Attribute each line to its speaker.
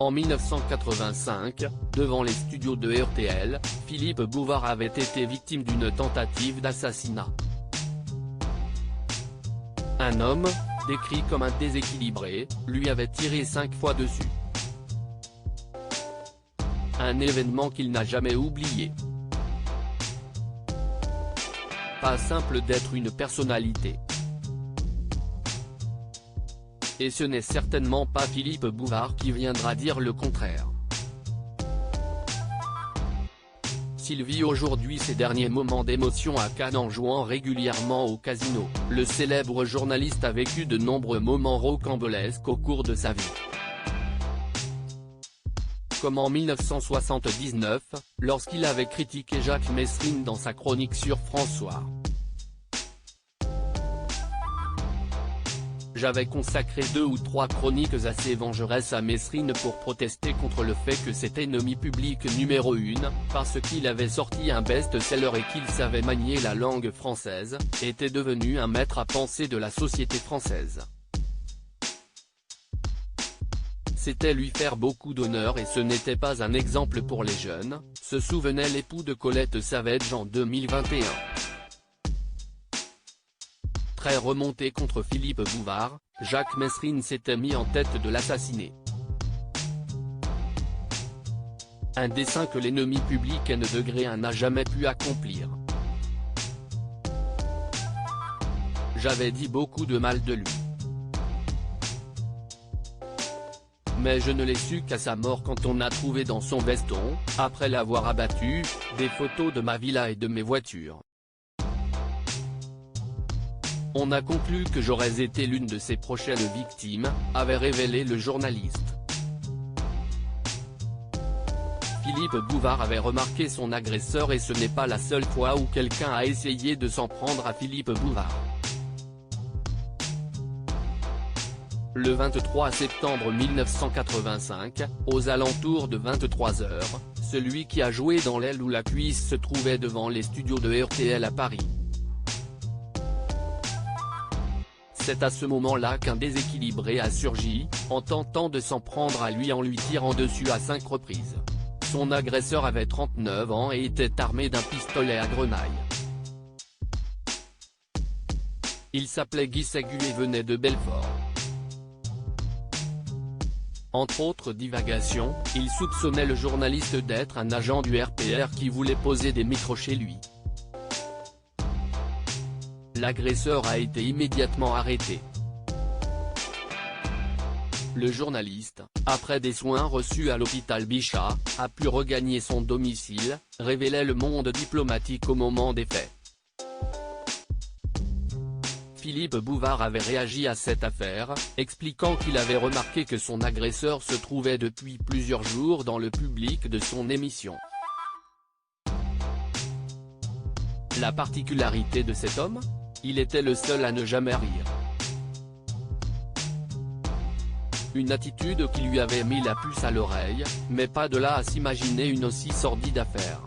Speaker 1: En 1985, devant les studios de RTL, Philippe Bouvard avait été victime d'une tentative d'assassinat. Un homme, décrit comme un déséquilibré, lui avait tiré 5 fois dessus. Un événement qu'il n'a jamais oublié. Pas simple d'être une personnalité. Et ce n'est certainement pas Philippe Bouvard qui viendra dire le contraire. S'il vit aujourd'hui ses derniers moments d'émotion à Cannes en jouant régulièrement au casino, le célèbre journaliste a vécu de nombreux moments rocambolesques au cours de sa vie. Comme en 1979, lorsqu'il avait critiqué Jacques Messrine dans sa chronique sur François. J'avais consacré 2 ou 3 chroniques assez vengeresses à Messrine pour protester contre le fait que cet ennemi public numéro 1, parce qu'il avait sorti un best-seller et qu'il savait manier la langue française, était devenu un maître à penser de la société française. C'était lui faire beaucoup d'honneur et ce n'était pas un exemple pour les jeunes, se souvenait l'époux de Colette Savage en 2021. Très remonté contre Philippe Bouvard, Jacques Messrine s'était mis en tête de l'assassiner. Un dessein que l'ennemi public N° n'a jamais pu accomplir. J'avais dit beaucoup de mal de lui. Mais je ne l'ai su qu'à sa mort quand on a trouvé dans son veston, après l'avoir abattu, des photos de ma villa et de mes voitures. On a conclu que j'aurais été l'une de ses prochaines victimes, avait révélé le journaliste. Philippe Bouvard avait remarqué son agresseur et ce n'est pas la seule fois où quelqu'un a essayé de s'en prendre à Philippe Bouvard. Le 23 septembre 1985, aux alentours de 23 h, celui qui a joué dans L'aile ou la cuisse se trouvait devant les studios de RTL à Paris. C'est à ce moment-là qu'un déséquilibré a surgi, en tentant de s'en prendre à lui en lui tirant dessus à 5 reprises. Son agresseur avait 39 ans et était armé d'un pistolet à grenaille. Il s'appelait Guy Ségu et venait de Belfort. Entre autres divagations, il soupçonnait le journaliste d'être un agent du RPR qui voulait poser des micros chez lui. L'agresseur a été immédiatement arrêté. Le journaliste, après des soins reçus à l'hôpital Bichat, a pu regagner son domicile, révélait le monde diplomatique au moment des faits. Philippe Bouvard avait réagi à cette affaire, expliquant qu'il avait remarqué que son agresseur se trouvait depuis plusieurs jours dans le public de son émission. La particularité de cet homme ? Il était le seul à ne jamais rire. Une attitude qui lui avait mis la puce à l'oreille, mais pas de là à s'imaginer une aussi sordide affaire.